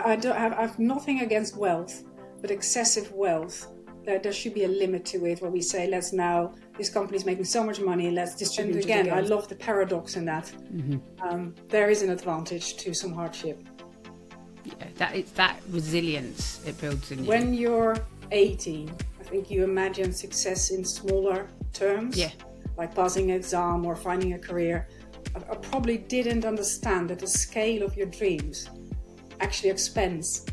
I have nothing against wealth, but excessive wealth. There should be a limit to it where we say, this company's making so much money, let's distribute it again. I love the paradox in that. Mm-hmm. There is an advantage to some hardship. Yeah, that resilience it builds in you. When you're 18, I think you imagine success in smaller terms, like passing an exam or finding a career. I probably didn't understand that the scale of your dreams actually expands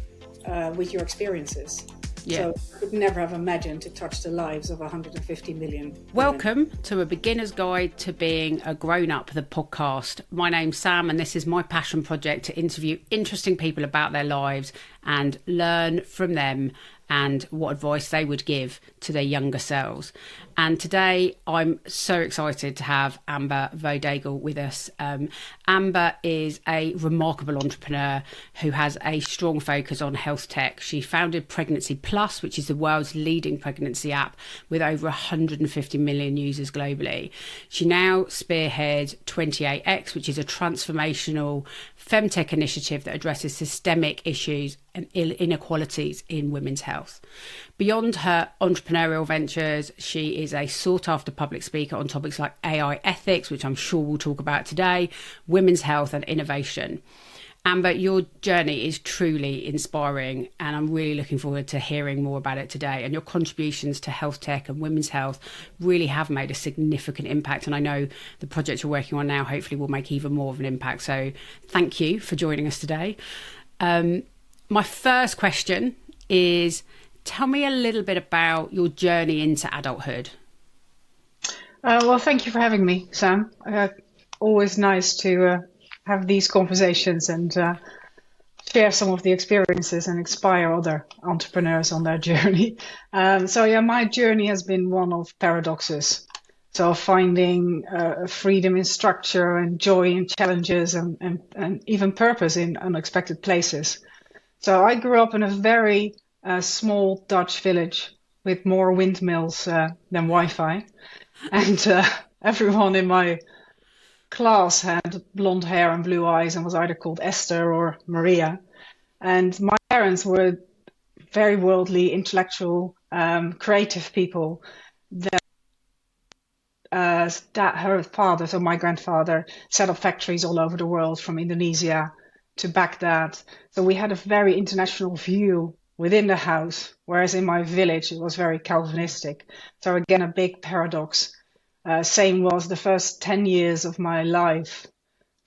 with your experiences. So I could never have imagined to touch the lives of 150 million women. Welcome to A Beginner's Guide to Being a Grown-Up, the podcast. My name's Sam, and this is my passion project to interview interesting people about their lives and learn from them and what advice they would give to their younger selves. And today I'm so excited to have Amber Vodegel with us. Amber is a remarkable entrepreneur who has a strong focus on health tech. She founded Pregnancy Plus, which is the world's leading pregnancy app with over 150 million users globally. She now spearheads 28X, which is a transformational FemTech initiative that addresses systemic issues and inequalities in women's health. Beyond her entrepreneurial ventures, she is a sought-after public speaker on topics like AI ethics, which I'm sure we'll talk about today, women's health and innovation. Amber, your journey is truly inspiring, and I'm really looking forward to hearing more about it today. And your contributions to health tech and women's health really have made a significant impact. And I know the project you're working on now hopefully will make even more of an impact. So thank you for joining us today. My first question is, tell me a little bit about your journey into adulthood. Well, thank you for having me, Sam. Always nice to have these conversations and share some of the experiences and inspire other entrepreneurs on their journey. My journey has been one of paradoxes. So finding freedom in structure and joy in challenges and even purpose in unexpected places. So I grew up in a very small Dutch village with more windmills than Wi-Fi. And everyone in my class had blonde hair and blue eyes and was either called Esther or Maria. And my parents were very worldly, intellectual, creative people. Her father, so my grandfather, set up factories all over the world, from Indonesia to Baghdad. So we had a very international view within the house, whereas in my village it was very Calvinistic. So again, a big paradox. Same was the first 10 years of my life,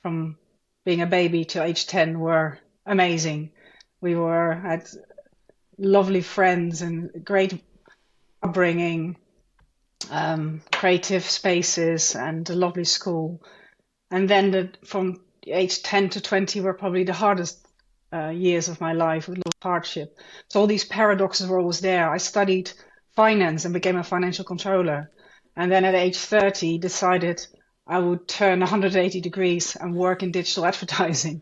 from being a baby to age 10, were amazing. We had lovely friends and great upbringing, creative spaces and a lovely school. And then from age 10 to 20 were probably the hardest years of my life, with a lot of hardship. So all these paradoxes were always there. I studied finance and became a financial controller. And then at age 30, decided I would turn 180 degrees and work in digital advertising.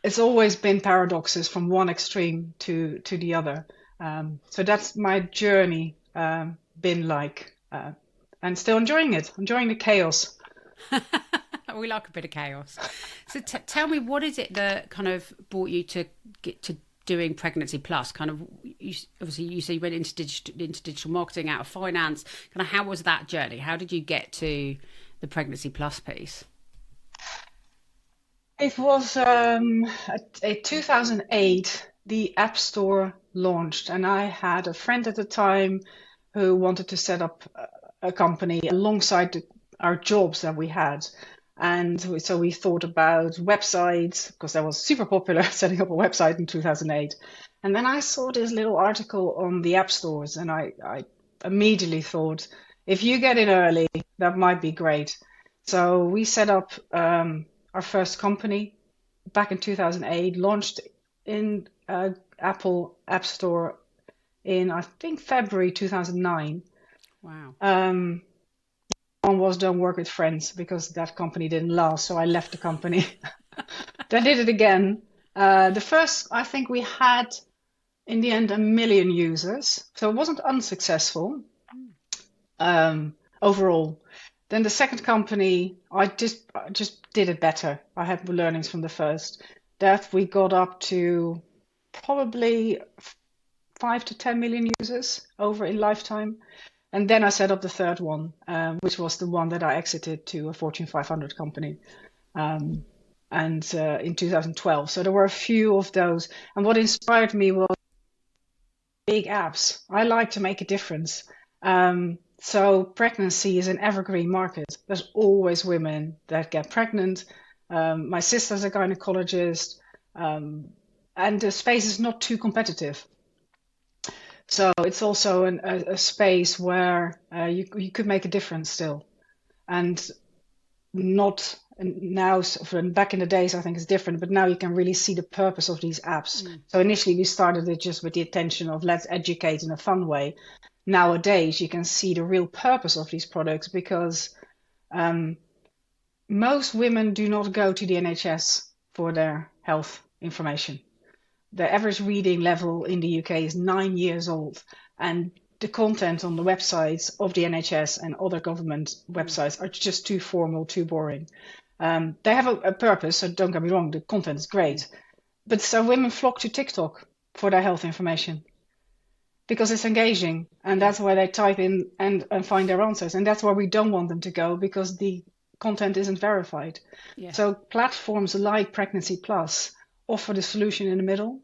It's always been paradoxes from one extreme to the other. So that's my journey been like, and still enjoying it, enjoying the chaos. We like a bit of chaos. So tell me, what is it that kind of brought you to get to doing Pregnancy Plus? Kind of, obviously you say you went into digital marketing out of finance. Kind of, how was that journey? How did you get to the Pregnancy Plus piece? It was 2008, the App Store launched, and I had a friend at the time who wanted to set up a company alongside our jobs that we had. And so we thought about websites, because that was super popular, setting up a website in 2008. And then I saw this little article on the app stores, and I immediately thought, if you get in early, that might be great. So we set up our first company back in 2008, launched in Apple App Store in, I think, February 2009. Wow. One was don't work with friends, because that company didn't last, so I left the company. Then did it again. The first, I think we had, in the end, 1 million users, so it wasn't unsuccessful overall. Then the second company, I just did it better. I had learnings from the first. that we got up to probably 5 to 10 million users over in lifetime. And then I set up the third one, which was the one that I exited to a Fortune 500 company. In 2012. So there were a few of those. And what inspired me was big apps. I like to make a difference. So pregnancy is an evergreen market. There's always women that get pregnant. My sister's a gynecologist, and the space is not too competitive. So it's also a space where you could make a difference still, and not now. Back in the days, I think it's different, but now you can really see the purpose of these apps. So initially, we started it just with the intention of let's educate in a fun way. Nowadays, you can see the real purpose of these products because most women do not go to the NHS for their health information. The average reading level in the UK is 9 years old, and the content on the websites of the NHS and other government websites are just too formal, too boring. They have a purpose, so don't get me wrong, the content is great. But so women flock to TikTok for their health information because it's engaging, and that's why they type in and find their answers. And that's where we don't want them to go because the content isn't verified. Yeah. So platforms like Pregnancy Plus offer the solution in the middle.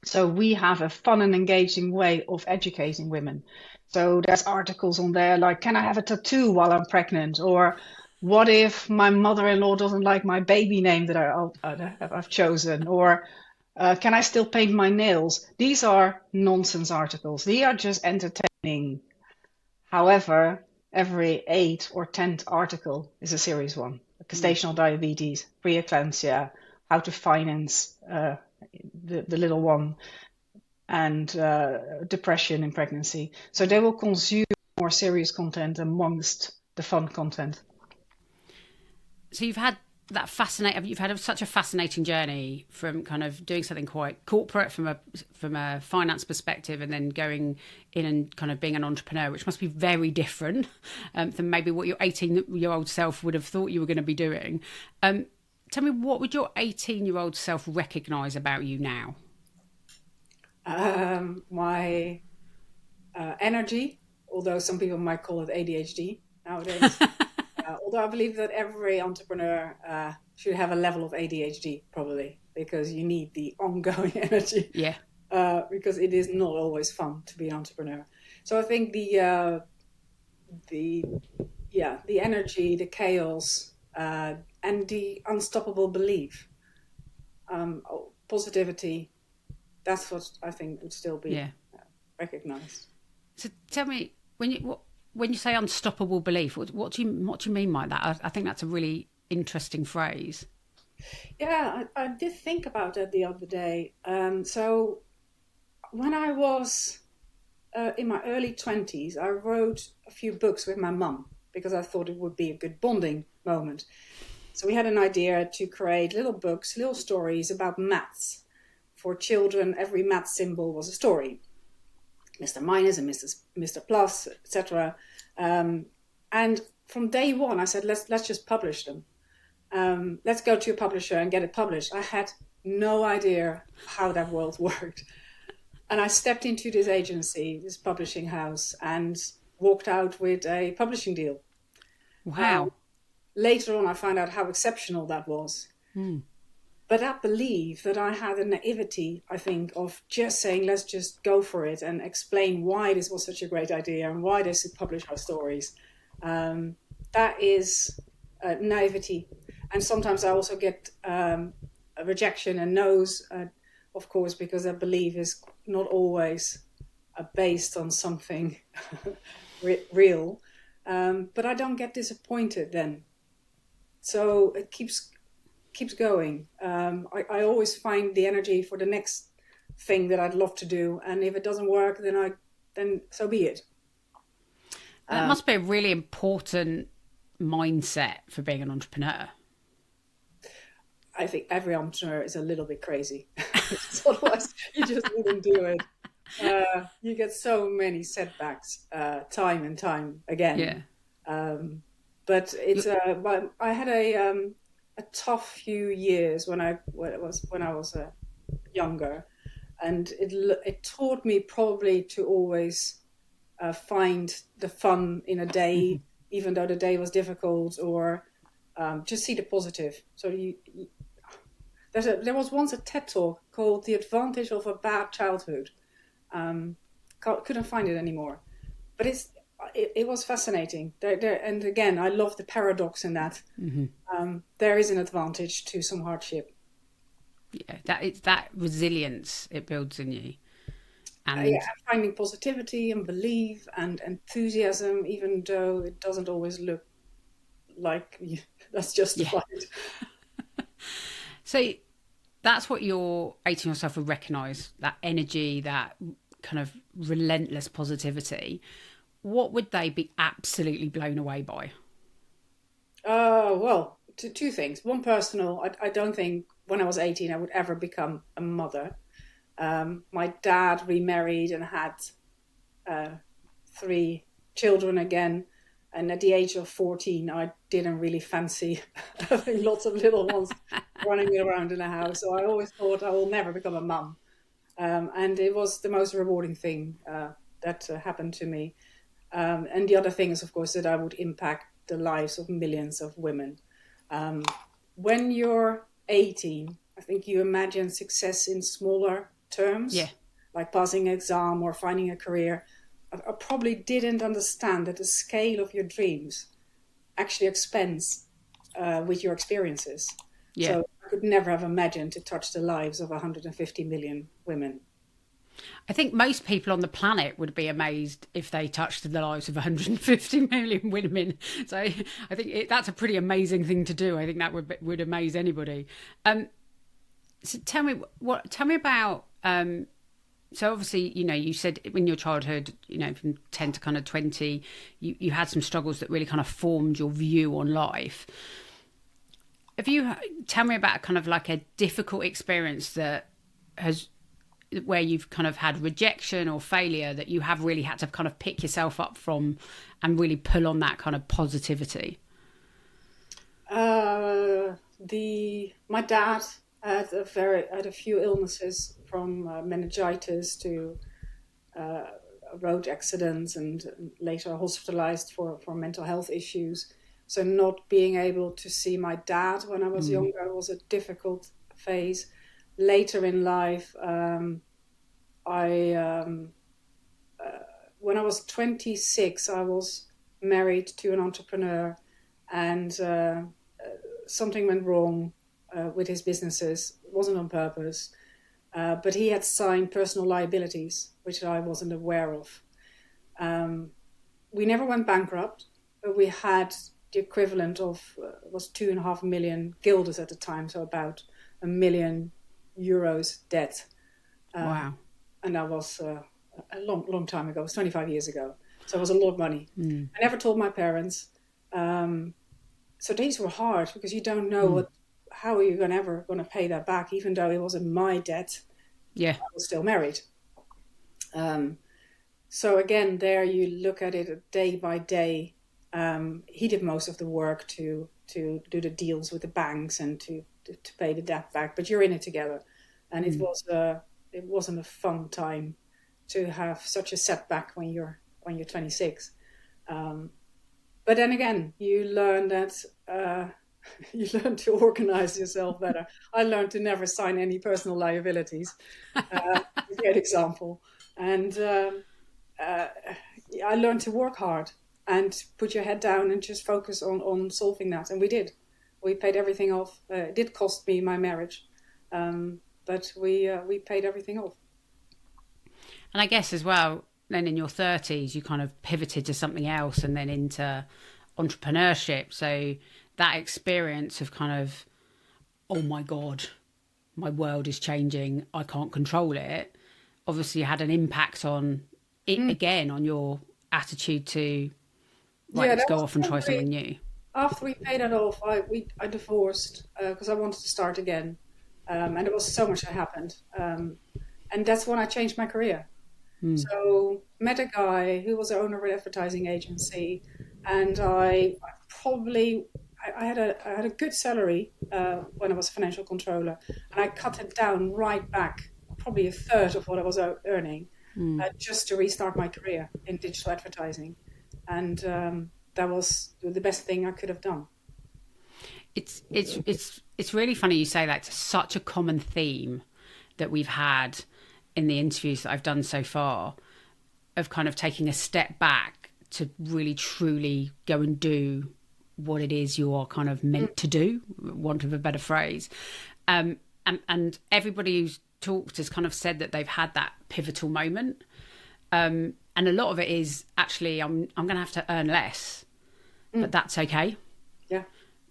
So we have a fun and engaging way of educating women. So there's articles on there like, can I have a tattoo while I'm pregnant? Or what if my mother-in-law doesn't like my baby name that I've chosen? Or can I still paint my nails? These are nonsense articles. They are just entertaining. However, every 8th or 10th article is a serious one. Gestational diabetes, preeclampsia, how to finance the little one, and depression in pregnancy. So they will consume more serious content amongst the fun content. So you've had such a fascinating journey from kind of doing something quite corporate from a finance perspective, and then going in and kind of being an entrepreneur, which must be very different than maybe what your 18-year-old self would have thought you were going to be doing. Tell me, what would your 18-year-old self recognise about you now? My energy, although some people might call it ADHD nowadays. Although I believe that every entrepreneur should have a level of ADHD, probably, because you need the ongoing energy. Yeah. Because it is not always fun to be an entrepreneur. So I think the energy, the chaos, and the unstoppable belief, positivity, that's what I think would still be recognised. So tell me, when you say unstoppable belief, what do you mean by that? I think that's a really interesting phrase. Yeah, I did think about that the other day. So when I was in my early 20s, I wrote a few books with my mum because I thought it would be a good bonding moment. So we had an idea to create little books, little stories about maths. For children, every math symbol was a story. Mr. Minus and Mr. Plus, etc. And from day one, I said, let's just publish them. Let's go to a publisher and get it published. I had no idea how that world worked. And I stepped into this agency, this publishing house, and walked out with a publishing deal. Wow. Later on, I found out how exceptional that was. But that belief that I had a naivety, I think, of just saying, let's just go for it and explain why this was such a great idea and why they should publish our stories. That is naivety. And sometimes I also get a rejection and no's, of course, because that belief is not always based on something real. But I don't get disappointed then. So it keeps going. I always find the energy for the next thing that I'd love to do, and if it doesn't work, then so be it. That must be a really important mindset for being an entrepreneur. I think every entrepreneur is a little bit crazy. Otherwise, you just wouldn't do it. You get so many setbacks time and time again. Yeah. But it's. I had a tough few years when I was younger, and it taught me probably to always find the fun in a day, even though the day was difficult, or just see the positive. So there was once a TED talk called "The Advantage of a Bad Childhood." Couldn't find it anymore, but it was fascinating. And again, I love the paradox in that. There is an advantage to some hardship. Yeah, it's that resilience it builds in you. And finding positivity and belief and enthusiasm, even though it doesn't always look like that's justified. Yeah. So that's what your 18-year-old would recognise, that energy, that kind of relentless positivity. What would they be absolutely blown away by? Well, two things. One, personal. I don't think when I was 18 I would ever become a mother. My dad remarried and had 3 children again. And at the age of 14, I didn't really fancy having lots of little ones running around in the house. So I always thought I will never become a mum. And it was the most rewarding thing that happened to me. And the other thing is, of course, that I would impact the lives of millions of women. When you're 18, I think you imagine success in smaller terms, like passing an exam or finding a career. I probably didn't understand that the scale of your dreams actually expands with your experiences. Yeah. So I could never have imagined to touch the lives of 150 million women. I think most people on the planet would be amazed if they touched the lives of 150 million women. So I think that's a pretty amazing thing to do. I think that would amaze anybody. So tell me about. So obviously, you said in your childhood, from 10 to kind of 20, you had some struggles that really kind of formed your view on life. Tell me about kind of like a difficult experience where you've kind of had rejection or failure that you have really had to kind of pick yourself up from and really pull on that kind of positivity? My dad had a few illnesses, from meningitis to road accidents, and later hospitalized for mental health issues. So not being able to see my dad when I was younger was a difficult phase. Later in life, when I was 26, I was married to an entrepreneur, and something went wrong with his businesses. It wasn't on purpose, but he had signed personal liabilities, which I wasn't aware of. We never went bankrupt, but we had the equivalent of was 2.5 million guilders at the time, so about €1 million debt. Wow. And that was a long time ago. It was 25 years ago. So it was a lot of money. I never told my parents. So these were hard because you don't know how are you ever going to pay that back, even though it wasn't my debt. Yeah. I was still married. So again, there you look at it day by day. He did most of the work to do the deals with the banks and to pay the debt back, but you're in it together. And it wasn't a fun time to have such a setback when you're 26. But then again, you learn that you learn to organize yourself better. I learned to never sign any personal liabilities. A great example. And I learned to work hard and put your head down and just focus on solving that. And we did. We paid everything off. It did cost me my marriage, but we paid everything off. And I guess as well, then in your 30s, you kind of pivoted to something else and then into entrepreneurship. So that experience of kind of, oh my God, my world is changing, I can't control it, obviously had an impact on it again, on your attitude to, let's go off and try something new. After we paid it off, I divorced because I wanted to start again. And there was so much that happened. And that's when I changed my career. So met a guy who was the owner of an advertising agency, and I probably I had a good salary when I was a financial controller, and I cut it down right back, probably a third of what I was earning, just to restart my career in digital advertising, and that was the best thing I could have done. It's really funny you say that. It's such a common theme that we've had in the interviews that I've done so far, of kind of taking a step back to really truly go and do what it is you are kind of meant to do, want of a better phrase. And everybody who's talked has kind of said that they've had that pivotal moment. And a lot of it is actually, I'm going to have to earn less, but that's okay. Yeah.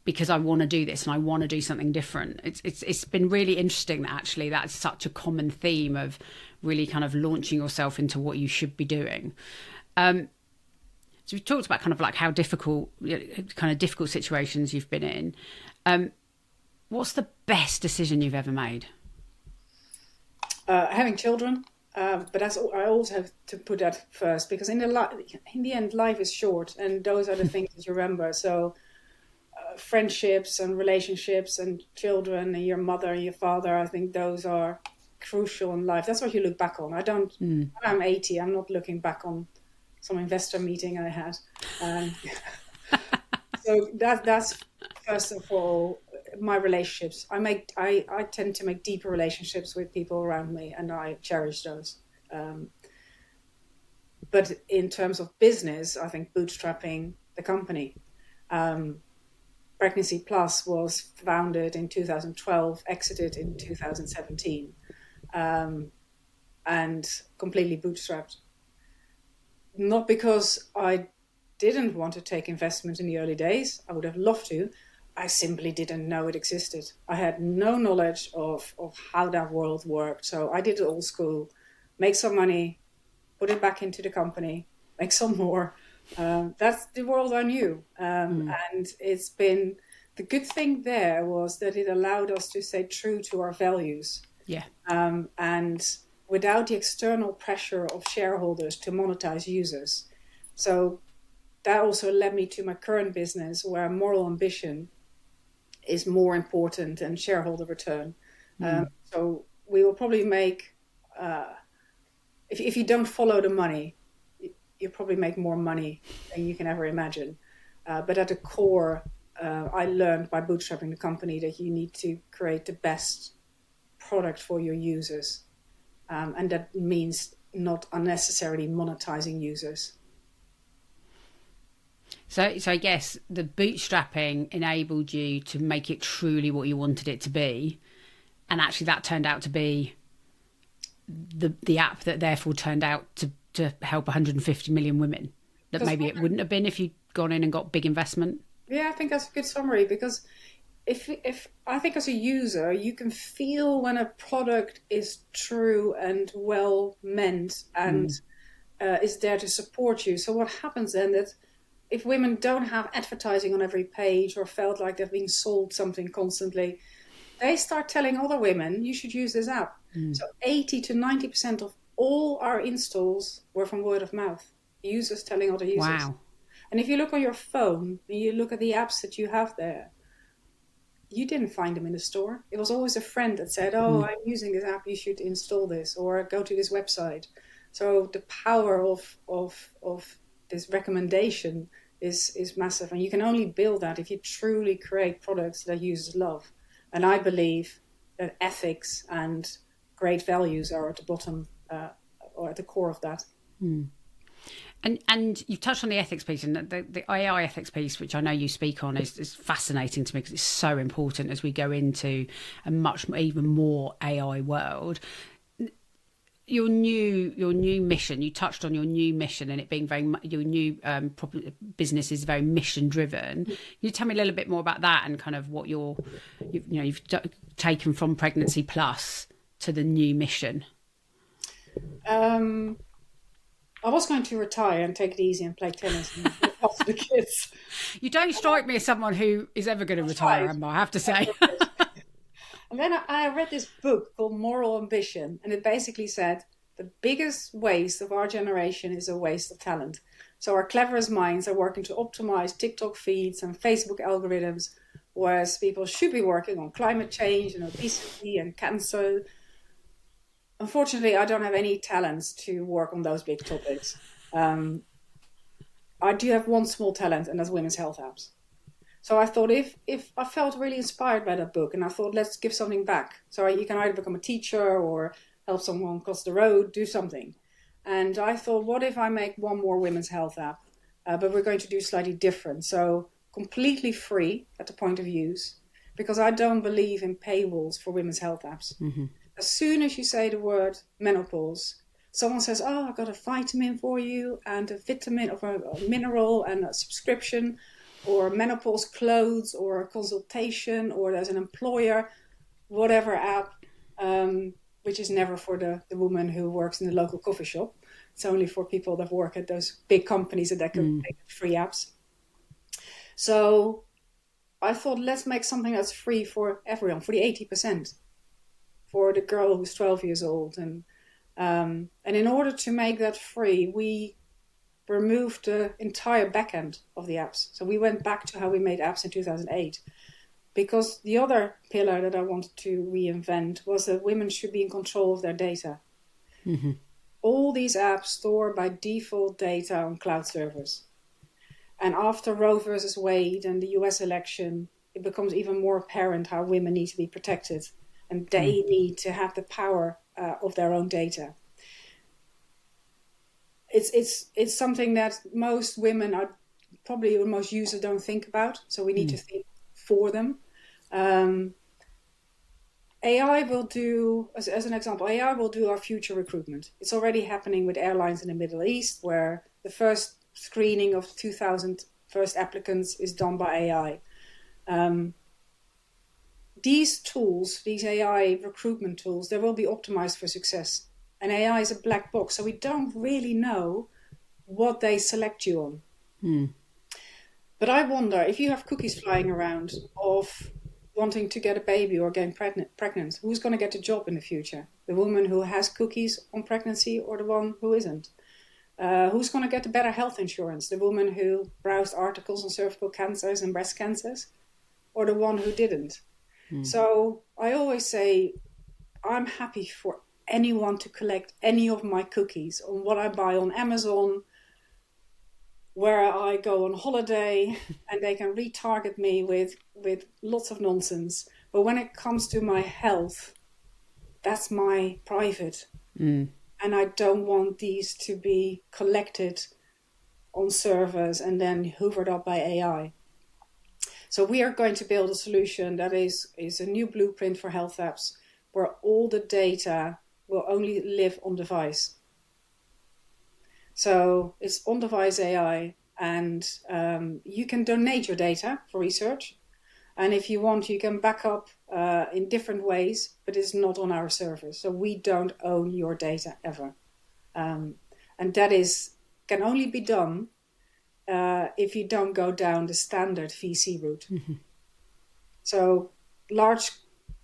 Because I want to do this and I want to do something different. It's been really interesting that actually that's such a common theme of really kind of launching yourself into what you should be doing. So we've talked about kind of like how difficult situations you've been in. What's the best decision you've ever made? Having children, but I also have to put that first, because in the end, life is short, and those are the things that you remember. So friendships and relationships and children and your mother and your father, I think those are crucial in life. That's what you look back on. When I'm 80, I'm not looking back on some investor meeting I had. So that's first of all my relationships. I tend to make deeper relationships with people around me, and I cherish those. But in terms of business, I think bootstrapping the company. Pregnancy Plus was founded in 2012, exited in 2017, and completely bootstrapped. Not because I didn't want to take investment in the early days. I would have loved to. I simply didn't know it existed. I had no knowledge of how that world worked. So I did it old school, make some money, put it back into the company, make some more. That's the world I knew. And it's been, the good thing there was that it allowed us to stay true to our values. Yeah. And without the external pressure of shareholders to monetize users. So that also led me to my current business, where moral ambition is more important than shareholder return. So we will probably make, if you don't follow the money, you probably make more money than you can ever imagine. But at the core, I learned by bootstrapping the company that you need to create the best product for your users. And that means not unnecessarily monetizing users. So I guess the bootstrapping enabled you to make it truly what you wanted it to be. And actually that turned out to be the app that therefore turned out to help 150 million women that maybe it wouldn't have been if you'd gone in and got big investment. Yeah, I think that's a good summary, because if I think as a user, you can feel when a product is true and well meant and is there to support you. So what happens then, that if women don't have advertising on every page or felt like they're being sold something constantly, they start telling other women, you should use this app. So 80 to 90% of all our installs were from word of mouth, users telling other users. Wow. And if you look on your phone and you look at the apps that you have there, you didn't find them in the store. It was always a friend that said, I'm using this app, you should install this, or go to this website. So the power of this recommendation is massive. And you can only build that if you truly create products that users love. And I believe that ethics and great values are at the bottom or at the core of that. And you've touched on the ethics piece, and the AI ethics piece, which I know you speak on, is fascinating to me because it's so important as we go into a even more AI world. Your new mission, you touched on your new mission and it being your new business is very mission driven. Can you tell me a little bit more about that and kind of what you've taken from Pregnancy Plus to the new mission? I was going to retire and take it easy and play tennis and look after the kids. You don't strike me as someone who is ever going to retire, Emma, I have to say. And then I read this book called Moral Ambition, and it basically said the biggest waste of our generation is a waste of talent. So our cleverest minds are working to optimize TikTok feeds and Facebook algorithms, whereas people should be working on climate change and obesity and cancer. Unfortunately, I don't have any talents to work on those big topics. I do have one small talent, and that's women's health apps. So I thought if I felt really inspired by that book, and I thought, let's give something back. So you can either become a teacher or help someone cross the road, do something. And I thought, what if I make one more women's health app, but we're going to do slightly different. So completely free at the point of use, because I don't believe in paywalls for women's health apps. Mm-hmm. As soon as you say the word menopause, someone says, oh, I've got a vitamin for you and a vitamin or a mineral and a subscription, or menopause clothes or a consultation, or there's an employer, whatever app, which is never for the woman who works in the local coffee shop. It's only for people that work at those big companies that can make free apps. So I thought, let's make something that's free for everyone, for the 80%, for the girl who's 12 years old. And in order to make that free, we removed the entire backend of the apps. So we went back to how we made apps in 2008, because the other pillar that I wanted to reinvent was that women should be in control of their data. Mm-hmm. All these apps store by default data on cloud servers. And after Roe versus Wade and the US election, it becomes even more apparent how women need to be protected, and they need to have the power of their own data. It's something that most women are probably, or most users don't think about. So we need to think for them. AI will do, as an example, AI will do our future recruitment. It's already happening with airlines in the Middle East, where the first screening of 2,000 first applicants is done by AI. These tools, these AI recruitment tools, they will be optimized for success. And AI is a black box, so we don't really know what they select you on. But I wonder, if you have cookies flying around of wanting to get a baby or getting pregnant, who's going to get a job in the future? The woman who has cookies on pregnancy or the one who isn't? Who's going to get the better health insurance? The woman who browsed articles on cervical cancers and breast cancers, or the one who didn't? So I always say, I'm happy for anyone to collect any of my cookies on what I buy on Amazon, where I go on holiday, and they can retarget me with lots of nonsense. But when it comes to my health, that's my private. And I don't want these to be collected on servers and then hoovered up by AI. So we are going to build a solution that is a new blueprint for health apps, where all the data will only live on device. So it's on-device AI, and you can donate your data for research. And if you want, you can back up in different ways, but it's not on our servers. So we don't own your data ever. And that can only be done if you don't go down the standard VC route. Mm-hmm. So large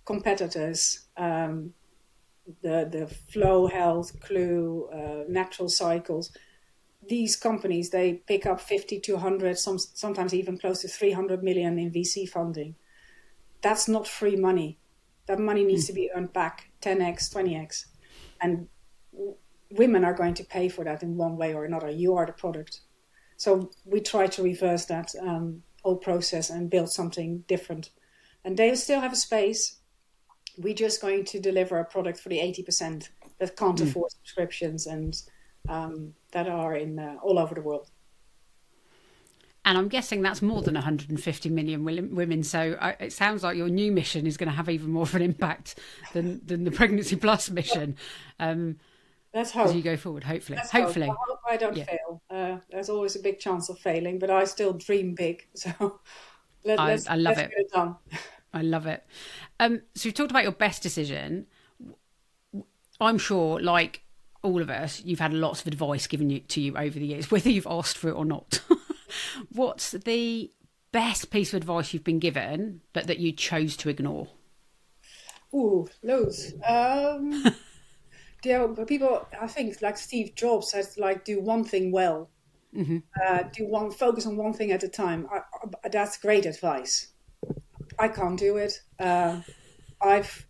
competitors, the Flow Health, Clue, Natural Cycles, these companies, they pick up 50 to 100, sometimes even close to 300 million in VC funding. That's not free money. That money needs to be earned back 10x, 20x. And women are going to pay for that in one way or another. You are the product. So we try to reverse that whole process and build something different. And they still have a space. We're just going to deliver a product for the 80% that can't afford subscriptions and that are in all over the world. And I'm guessing that's more than 150 million women. So it sounds like your new mission is going to have even more of an impact than the Pregnancy Plus mission. Let's hope. As you go forward, hopefully. Let's hopefully. Hope. I hope I don't fail. There's always a big chance of failing, but I still dream big. So let's get it done. I love it. So you talked about your best decision. I'm sure, like all of us, you've had lots of advice given to you over the years, whether you've asked for it or not. What's the best piece of advice you've been given, but that you chose to ignore? Ooh, loads. People, I think, like Steve Jobs says, like, do one thing well. Focus on one thing at a time. That's great advice. I can't do it. I've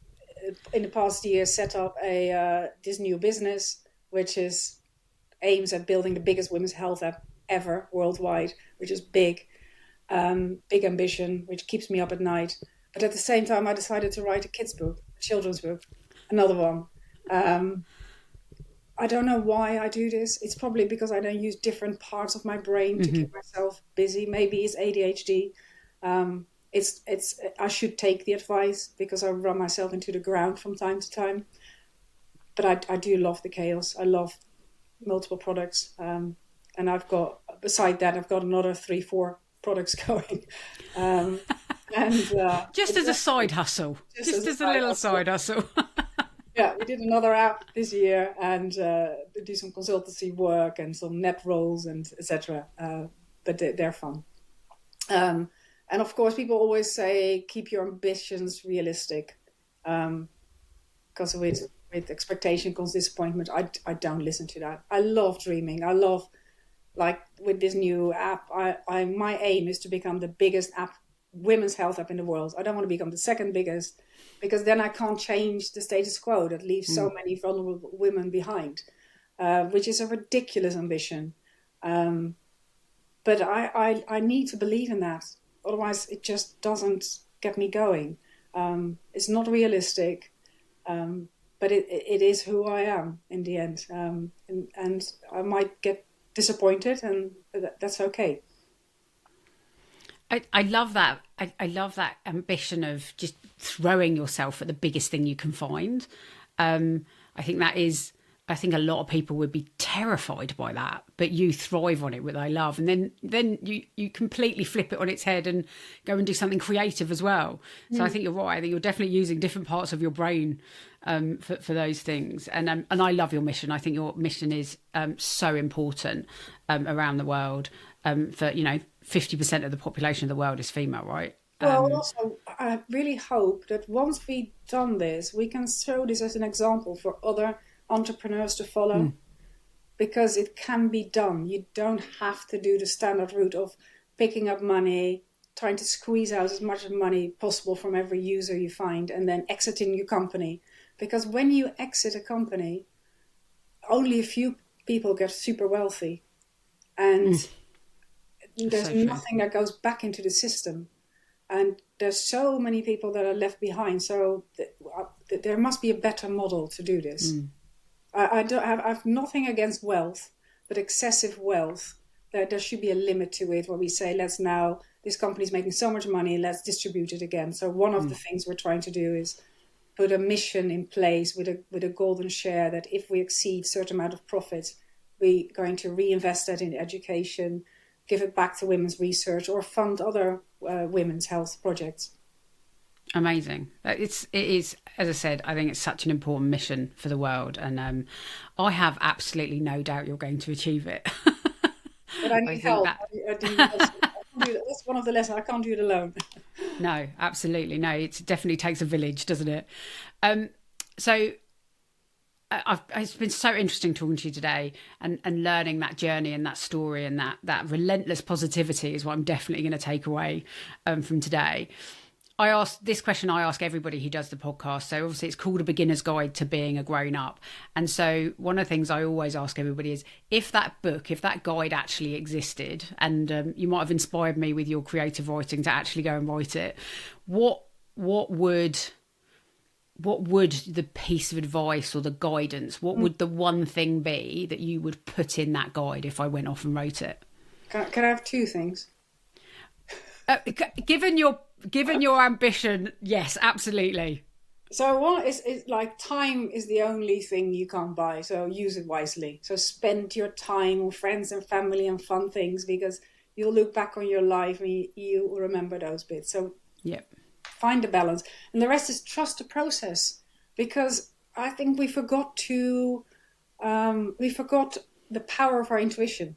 in the past year set up this new business, which aims at building the biggest women's health app ever worldwide, which is big ambition, which keeps me up at night. But at the same time, I decided to write a kids book, a children's book, another one. I don't know why I do this. It's probably because I don't use different parts of my brain to keep myself busy. Maybe it's ADHD. I should take the advice because I run myself into the ground from time to time. But I do love the chaos. I love multiple products. And beside that, I've got another 3-4 products going. Just as a side hustle. Just as a little side hustle. Yeah, we did another app this year and do some consultancy work and some net roles and etc. But they're fun. And of course, people always say, keep your ambitions realistic. Because with expectation comes disappointment. I don't listen to that. I love dreaming. I love, like with this new app, my aim is to become the biggest women's health app in the world. I don't want to become the second biggest, because then I can't change the status quo that leaves so many vulnerable women behind, which is a ridiculous ambition. But I need to believe in that. Otherwise, it just doesn't get me going. It's not realistic, but it is who I am in the end. And I might get disappointed, and that's okay. I love that. I love that ambition of just throwing yourself at the biggest thing you can find. I think a lot of people would be terrified by that, but you thrive on it, which I love. And then you completely flip it on its head and go and do something creative as well. So I think you're right. I think you're definitely using different parts of your brain for those things. And I love your mission. I think your mission is so important around the world. For 50% of the population of the world is female, right? Well, also, I really hope that once we've done this, we can show this as an example for other entrepreneurs to follow, because it can be done. You don't have to do the standard route of picking up money, trying to squeeze out as much money possible from every user you find, and then exiting your company. Because when you exit a company, only a few people get super wealthy, and there's nothing that goes back into the system. And there's so many people that are left behind. So there must be a better model to do this. I have nothing against wealth, but excessive wealth, there should be a limit to it where we say, this company's making so much money, let's distribute it again. So one of the things we're trying to do is put a mission in place with a golden share, that if we exceed a certain amount of profits, we're going to reinvest that in education, give it back to women's research, or fund other women's health projects. Amazing. It is, as I said, I think it's such an important mission for the world, and I have absolutely no doubt you're going to achieve it. But I need help. That's one of the lessons. I can't do it alone. No, absolutely. No, it definitely takes a village, doesn't it? So it's been so interesting talking to you today and learning that journey and that story, and that relentless positivity is what I'm definitely going to take away from today. I ask everybody who does the podcast. So obviously it's called A Beginner's Guide to Being a Grown Up. And so one of the things I always ask everybody is, if that guide actually existed, and you might have inspired me with your creative writing to actually go and write it, what would the piece of advice or the guidance, what would the one thing be that you would put in that guide if I went off and wrote it? Can I have two things? Given your ambition, yes, absolutely. So one is like, time is the only thing you can't buy, so use it wisely. So spend your time with friends and family and fun things, because you'll look back on your life and you will remember those bits. So find a balance. And the rest is trust the process, because I think we forgot the power of our intuition.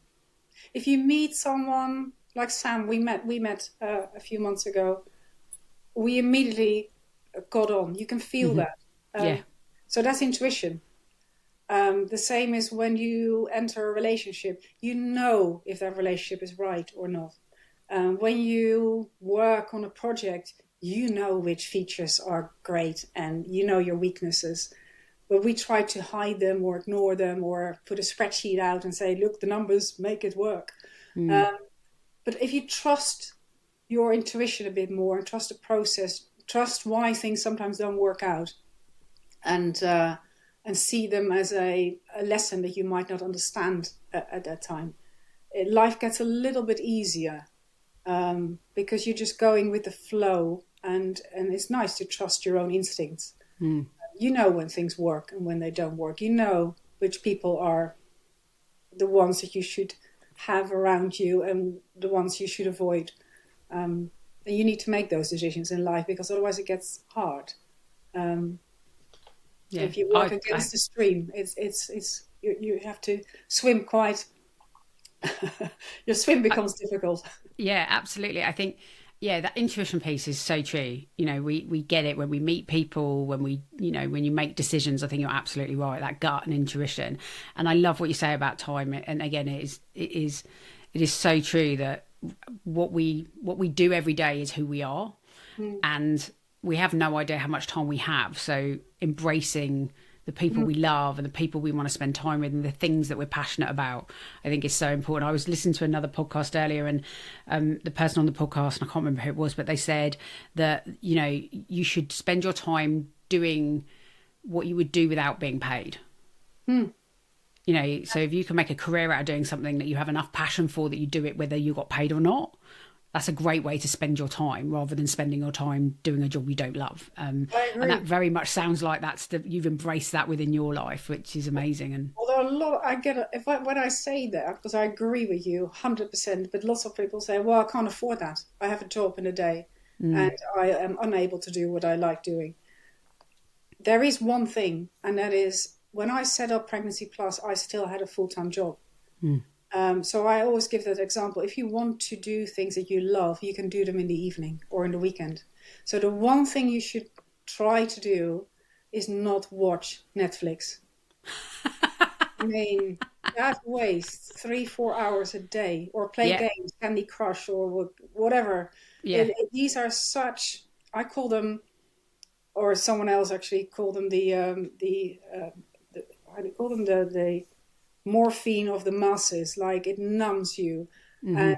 If you meet someone like Sam, we met a few months ago, we immediately got on. You can feel that. So that's intuition. The same is when you enter a relationship, you know if that relationship is right or not. When you work on a project, you know which features are great and you know your weaknesses. But we try to hide them or ignore them or put a spreadsheet out and say, look, the numbers make it work. But if you trust your intuition a bit more and trust the process, trust why things sometimes don't work out, and see them as a lesson that you might not understand at that time, life gets a little bit easier, because you're just going with the flow, and it's nice to trust your own instincts. You know when things work and when they don't work. You know which people are the ones that you should have around you and the ones you should avoid. And you need to make those decisions in life, because otherwise it gets hard. If you walk against the stream, you have to swim quite. Your swim becomes difficult. Yeah, absolutely. I think, that intuition piece is so true. You know, we get it when we meet people, when when you make decisions. I think you're absolutely right. That gut and intuition. And I love what you say about time. And again, it is so true that what we do every day is who we are, and we have no idea how much time we have. So embracing the people we love and the people we want to spend time with and the things that we're passionate about, I think is so important. I was listening to another podcast earlier, and the person on the podcast, and I can't remember who it was, but they said that, you should spend your time doing what you would do without being paid. So if you can make a career out of doing something that you have enough passion for, that you do it whether you got paid or not, that's a great way to spend your time, rather than spending your time doing a job you don't love. And that very much sounds like you've embraced that within your life, which is amazing. And although when I say that, because I agree with you 100%, but lots of people say, well, I can't afford that. I have a job in a day and I am unable to do what I like doing. There is one thing, and that is, when I set up Pregnancy Plus, I still had a full-time job. So I always give that example. If you want to do things that you love, you can do them in the evening or in the weekend. So the one thing you should try to do is not watch Netflix. I mean, that wastes 3-4 hours a day, or play games, Candy Crush or whatever. These are such, I call them, or someone else actually called them the morphine of the masses. Like, it numbs you. And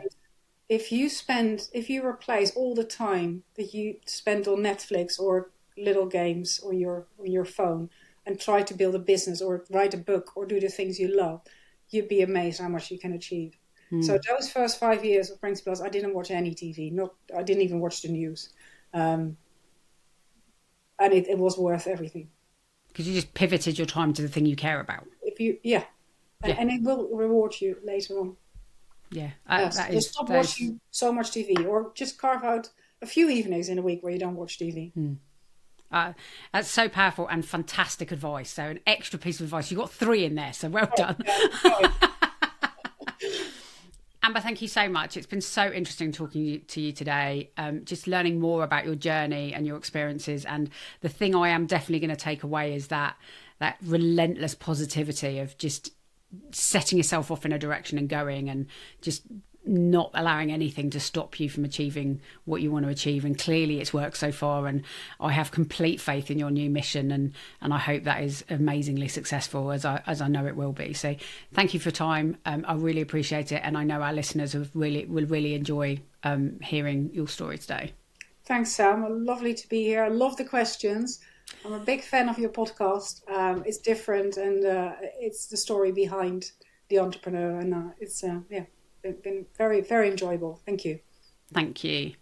if you replace all the time that you spend on Netflix or little games on your phone and try to build a business or write a book or do the things you love, you'd be amazed how much you can achieve. So those first 5 years of Pregnancy Plus, I didn't watch any TV. I didn't even watch the news. And it was worth everything. Because you just pivoted your time to the thing you care about. And it will reward you later on. Stop watching so much TV, or just carve out a few evenings in a week where you don't watch TV. That's so powerful and fantastic advice. So an extra piece of advice. You got 3 in there, so well done. Amber, thank you so much. It's been so interesting talking to you today, just learning more about your journey and your experiences. And the thing I am definitely going to take away is that relentless positivity of just setting yourself off in a direction and going, and just not allowing anything to stop you from achieving what you want to achieve. And clearly it's worked so far, and I have complete faith in your new mission, and I hope that is amazingly successful, as I know it will be. So thank you for your time. I really appreciate it, and I know our listeners will really enjoy hearing your story today. Thanks, Sam. Lovely to be here. I love the questions. I'm a big fan of your podcast. It's different, and it's the story behind the entrepreneur, and it's been very, very enjoyable. Thank you. Thank you.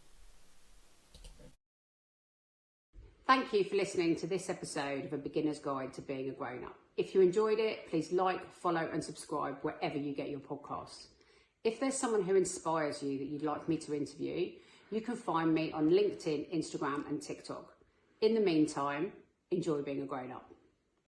Thank you for listening to this episode of A Beginner's Guide to Being a Grown-Up. If you enjoyed it, please like, follow and subscribe wherever you get your podcasts. If there's someone who inspires you that you'd like me to interview, you can find me on LinkedIn, Instagram and TikTok. In the meantime, enjoy being a grown-up.